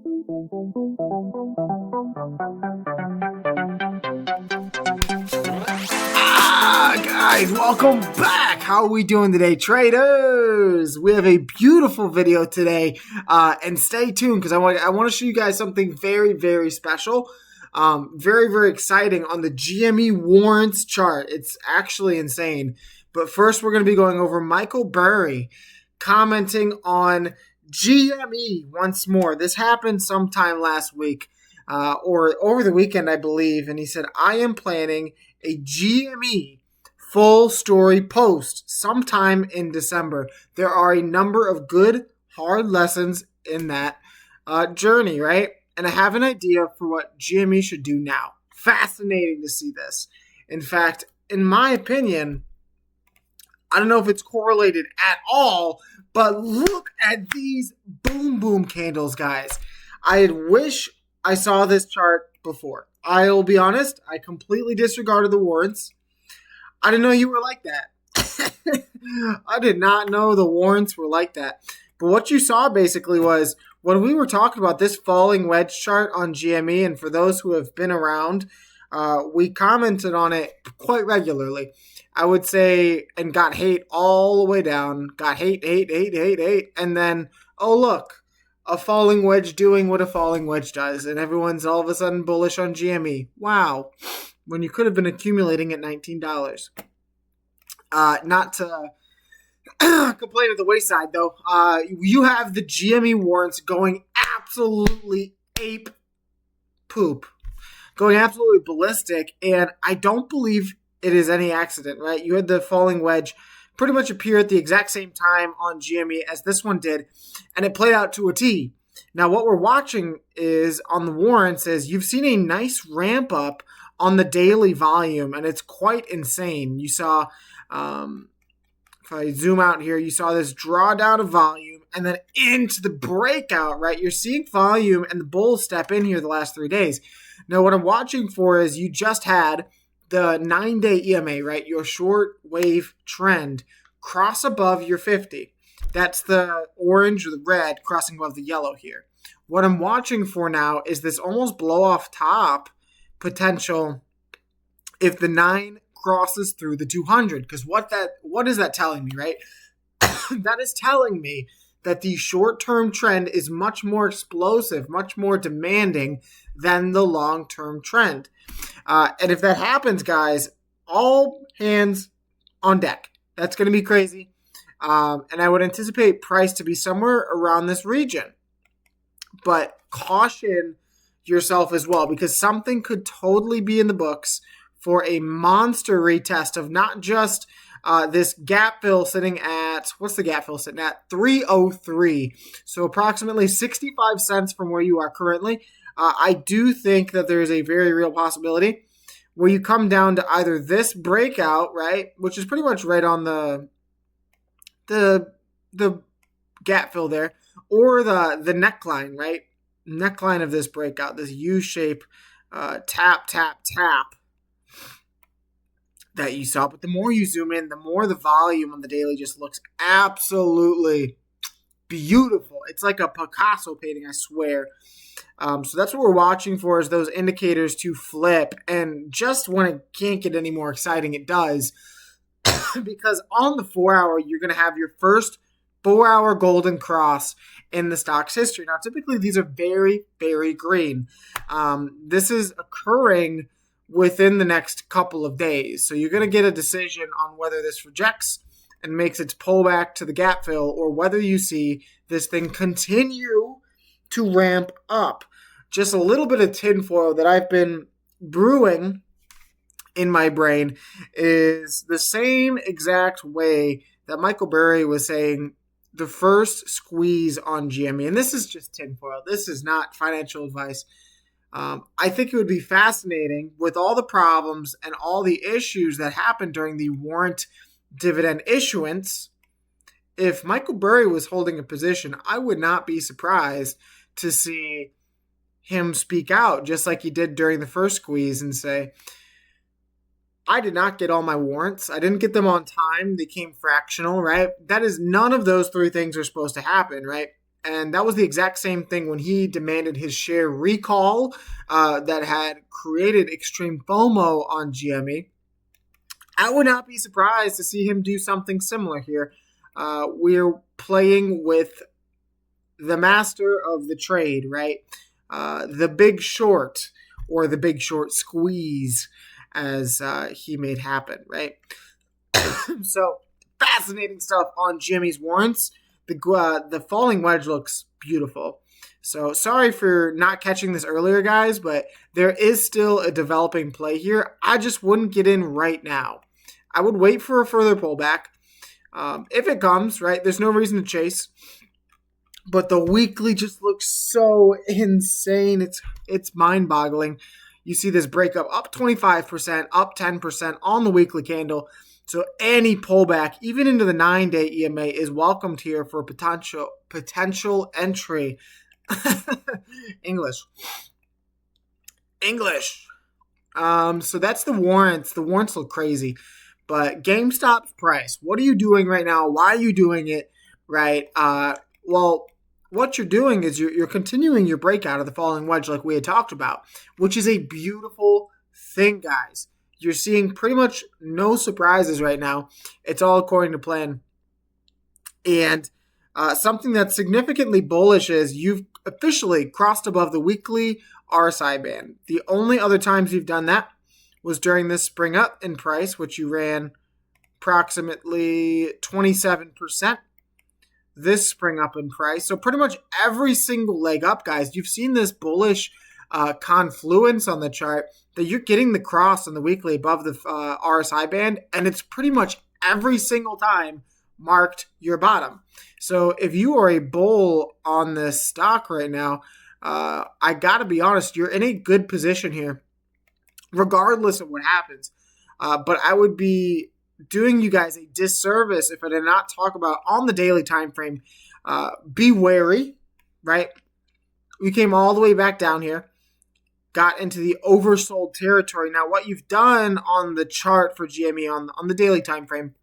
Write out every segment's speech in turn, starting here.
Guys, welcome back. How are we doing today, traders? We have a beautiful video today, and stay tuned because I want to show you guys something very, very special, very, very exciting on the GME Warrants chart. It's actually insane. But first, we're going to be going over Michael Burry commenting on GME once more. This happened sometime last week, or over the weekend, I believe, and he said, "I am planning a GME full story post sometime in December." There are a number of good, hard lessons in that journey, right? And I have an idea for what GME should do now. Fascinating to see this. In fact, in my opinion, I don't know if it's correlated at all, but look at these boom candles, guys. I wish I saw this chart before. I'll be honest, I completely disregarded the warrants. I didn't know you were like that. I did not know the warrants were like that. But what you saw basically was when we were talking about this falling wedge chart on GME, and for those who have been around, we commented on it quite regularly. I would say, and got hate all the way down. Got hate. And then, oh look, a falling wedge doing what a falling wedge does. And everyone's all of a sudden bullish on GME. Wow. When you could have been accumulating at $19. Not to complain at the wayside, though. You have the GME warrants going absolutely ape poop. Going absolutely ballistic. And I don't believe it is any accident, right? You had the falling wedge pretty much appear at the exact same time on GME as this one did. And it played out to a T. Now, what we're watching is on the warrants is you've seen a nice ramp up on the daily volume, and it's quite insane. You saw, if I zoom out here, you saw this drawdown of volume and then into the breakout, right? You're seeing volume and the bulls step in here the last 3 days. Now, what I'm watching for is you just had the 9-day EMA, right? Your short wave trend cross above your 50. That's the orange or the red crossing above the yellow here. What I'm watching for now is this almost blow off top potential if the 9 crosses through the 200. Because what is that telling me, right? That is telling me that the short-term trend is much more explosive, much more demanding than the long-term trend. And if that happens, guys, all hands on deck. That's going to be crazy. And I would anticipate price to be somewhere around this region. But caution yourself as well, because something could totally be in the books for a monster retest of not just this gap fill sitting at, what's the gap fill sitting at? 303. So approximately 65 cents from where you are currently. I do think that there is a very real possibility where you come down to either this breakout, right, which is pretty much right on the gap fill there, or the neckline, right? Neckline of this breakout, this U-shape tap that you saw. But the more you zoom in, the more the volume on the daily just looks absolutely beautiful. It's like a Picasso painting, I swear. So that's what we're watching for, is those indicators to flip. And just when it can't get any more exciting, it does. Because on the 4-hour, you're going to have your first 4-hour golden cross in the stock's history. Now, typically, these are very, very green. This is occurring within the next couple of days. So you're going to get a decision on whether this rejects and makes its pullback to the gap fill, or whether you see this thing continue to ramp up. Just a little bit of tinfoil that I've been brewing in my brain is the same exact way that Michael Burry was saying the first squeeze on GME. And this is just tinfoil. This is not financial advice. I think it would be fascinating with all the problems and all the issues that happened during the warrant dividend issuance. If Michael Burry was holding a position, I would not be surprised to see him speak out just like he did during the first squeeze and say, I did not get all my warrants. I didn't get them on time. They came fractional, right? That is, none of those three things are supposed to happen, right? And that was the exact same thing when he demanded his share recall that had created extreme FOMO on GME. I would not be surprised to see him do something similar here. We're playing with the master of the trade, right? The Big Short, or the Big Short squeeze, as he made happen, right? So, fascinating stuff on GME's warrants. The falling wedge looks beautiful. So, sorry for not catching this earlier, guys, but there is still a developing play here. I just wouldn't get in right now. I would wait for a further pullback. If it comes, right, there's no reason to chase. But the weekly just looks so insane. It's mind-boggling. You see this breakup up 25%, up 10% on the weekly candle. So any pullback, even into the 9-day EMA, is welcomed here for potential entry. English. So that's the warrants. The warrants look crazy. But GameStop's price, what are you doing right now? Why are you doing it? Right? Well, what you're doing is you're continuing your breakout of the falling wedge like we had talked about, which is a beautiful thing, guys. You're seeing pretty much no surprises right now. It's all according to plan. And something that's significantly bullish is you've officially crossed above the weekly RSI band. The only other times you've done that was during this spring up in price, which you ran approximately 27%. This spring up in price. So pretty much every single leg up, guys, you've seen this bullish confluence on the chart that you're getting the cross on the weekly above the RSI band, and it's pretty much every single time marked your bottom. So if you are a bull on this stock right now, I gotta be honest, you're in a good position here, regardless of what happens. But I would be doing you guys a disservice if I did not talk about on the daily time frame. Be wary, right? We came all the way back down here, got into the oversold territory. Now, what you've done on the chart for GME on the daily time frame,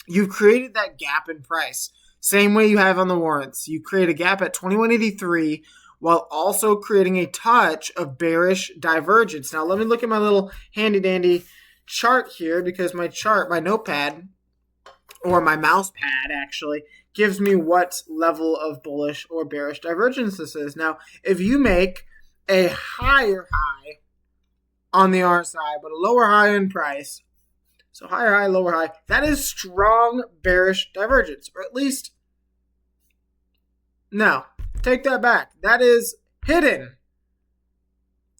you've created that gap in price. Same way you have on the warrants. You create a gap at 2183 while also creating a touch of bearish divergence. Now, let me look at my little handy-dandy chart here, because my notepad, or my mouse pad actually, gives me what level of bullish or bearish divergence this is. Now, if you make a higher high on the RSI, but a lower high in price, so higher high, lower high, that is strong bearish divergence, or at least, no, take that back. That is hidden.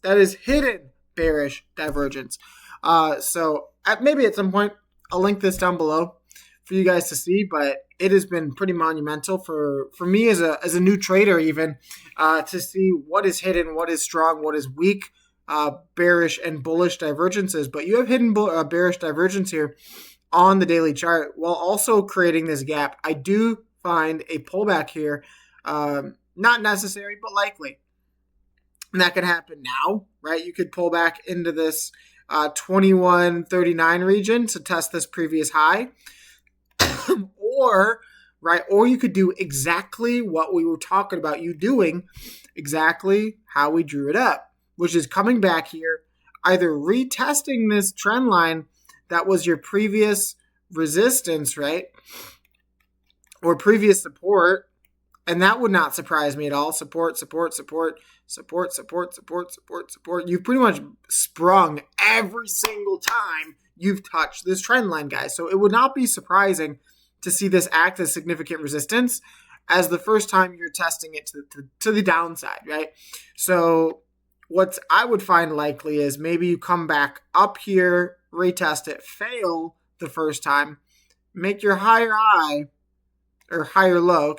That is hidden bearish divergence. So maybe at some point I'll link this down below for you guys to see, but it has been pretty monumental for me as a new trader even to see what is hidden, what is strong, what is weak, bearish and bullish divergences. But you have hidden bearish divergence here on the daily chart while also creating this gap. I do find a pullback here not necessary, but likely. And that could happen now, right? You could pull back into this 2139 region to test this previous high. or you could do exactly what we were talking about you doing, exactly how we drew it up, which is coming back here, either retesting this trend line that was your previous resistance, right? Or previous support. And that would not surprise me at all. Support. You've pretty much sprung every single time you've touched this trend line, guys. So it would not be surprising to see this act as significant resistance as the first time you're testing it to the downside, right? So what I would find likely is maybe you come back up here, retest it, fail the first time, make your higher high, or higher low,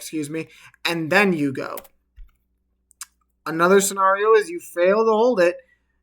and then you go. Another scenario is you fail to hold it,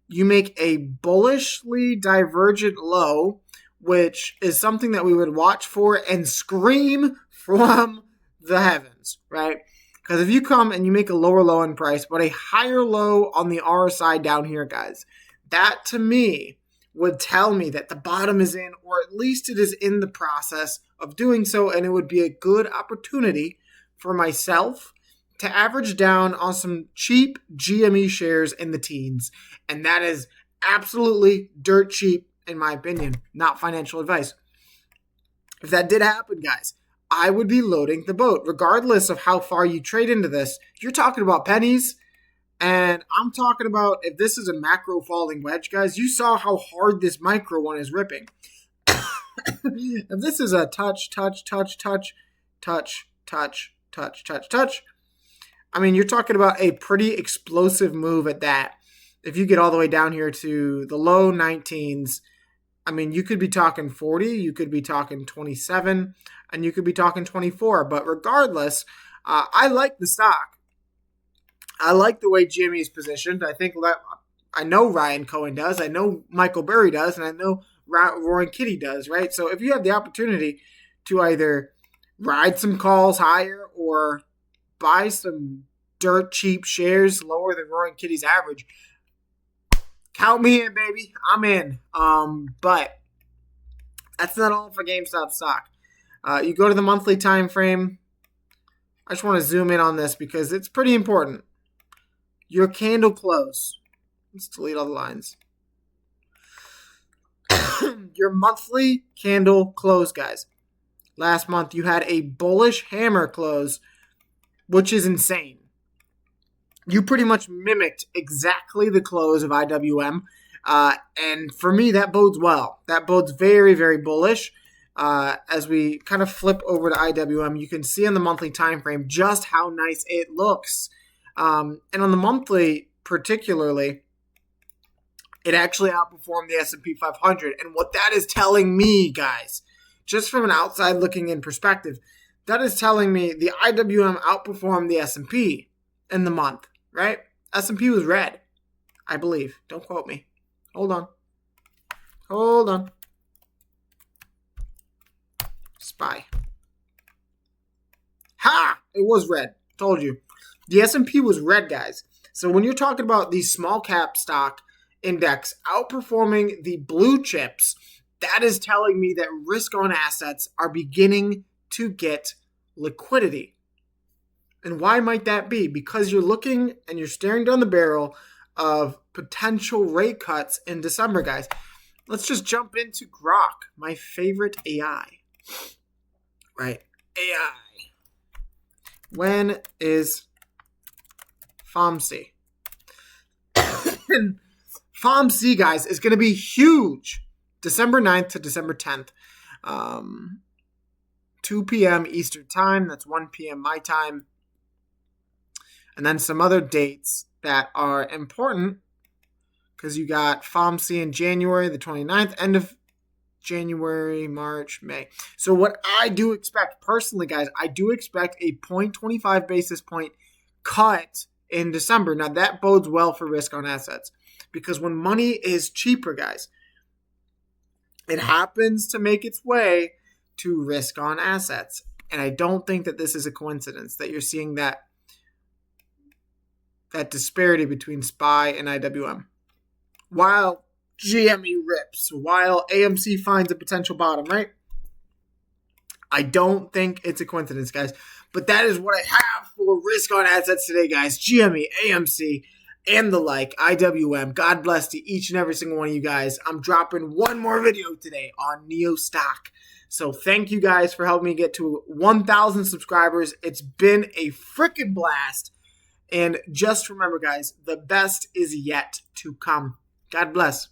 you make a bullishly divergent low, which is something that we would watch for and scream from the heavens, right? Because if you come and you make a lower low in price, but a higher low on the RSI down here, guys, that to me would tell me that the bottom is in, or at least it is in the process of doing so, and it would be a good opportunity for myself to average down on some cheap GME shares in the teens. And that is absolutely dirt cheap, in my opinion, not financial advice. If that did happen, guys, I would be loading the boat. Regardless of how far you trade into this, you're talking about pennies. And I'm talking about, if this is a macro falling wedge, guys, you saw how hard this micro one is ripping. If this is a touch, I mean, you're talking about a pretty explosive move at that. If you get all the way down here to the low 19s, I mean, you could be talking 40, you could be talking 27, and you could be talking 24. But regardless, I like the stock. I like the way GME is positioned. I know Ryan Cohen does. I know Michael Burry does. And I know Roaring Kitty does, right? So if you have the opportunity to either ride some calls higher or buy some dirt cheap shares lower than Roaring Kitty's average, count me in, baby. I'm in. But that's not all for GameStop stock. You go to the monthly time frame. I just want to zoom in on this because it's pretty important. Your candle close. Let's delete all the lines. Your monthly candle close, guys. Last month you had a bullish hammer close, which is insane. You pretty much mimicked exactly the close of IWM. And for me, that bodes well. That bodes very, very bullish. As we kind of flip over to IWM, you can see on the monthly time frame just how nice it looks. And on the monthly particularly, it actually outperformed the S&P 500. And what that is telling me, guys, just from an outside looking in perspective, that is telling me the IWM outperformed the S&P in the month, right? S&P was red, I believe. Don't quote me. Hold on. Spy. Ha! It was red. Told you. The S&P was red, guys. So when you're talking about the small cap stock index outperforming the blue chips, that is telling me that risk on assets are beginning to get liquidity. And why might that be? Because you're looking and you're staring down the barrel of potential rate cuts in December, guys. Let's just jump into Grok, my favorite AI. Right? AI. When is FOMC? FOMC, guys, is going to be huge. December 9th to December 10th. 2 p.m. Eastern time. That's 1 p.m. my time. And then some other dates that are important because you got FOMC in January, the 29th, end of January, March, May. So what I do expect, personally, guys, I do expect a 0.25 basis point cut in December. Now, that bodes well for risk on assets because when money is cheaper, guys, it happens to make its way to risk on assets. And I don't think that this is a coincidence that you're seeing that disparity between SPY and IWM. While GME rips, while AMC finds a potential bottom, right? I don't think it's a coincidence, guys. But that is what I have for risk on assets today, guys. GME, AMC, and the like, IWM. God bless to each and every single one of you guys. I'm dropping one more video today on Neo Stock. So thank you guys for helping me get to 1,000 subscribers. It's been a freaking blast. And just remember, guys, the best is yet to come. God bless.